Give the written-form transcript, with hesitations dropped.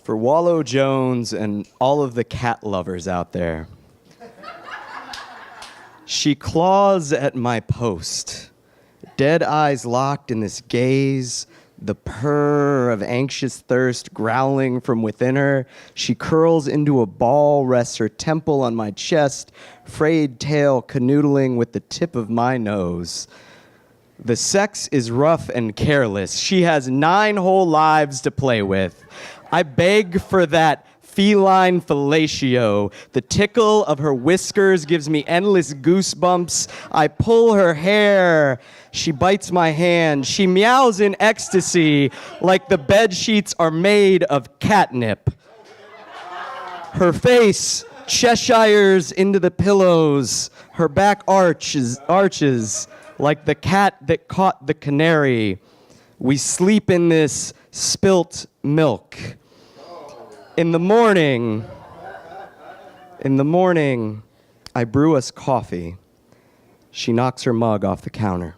For Wallow Jones and all of the cat lovers out there. She claws at my post, dead eyes locked in this gaze, the purr of anxious thirst growling from within her. She curls into a ball, rests her temple on my chest, frayed tail canoodling with the tip of my nose. The sex is rough and careless. She has 9 whole lives to play with. I beg for that feline fellatio. The tickle of her whiskers gives me endless goosebumps. I pull her hair. She bites my hand. She meows in ecstasy like the bed sheets are made of catnip. Her face Cheshires into the pillows. Her back arches like the cat that caught the canary. We sleep in this spilt milk. In the morning, I brew us coffee. She knocks her mug off the counter.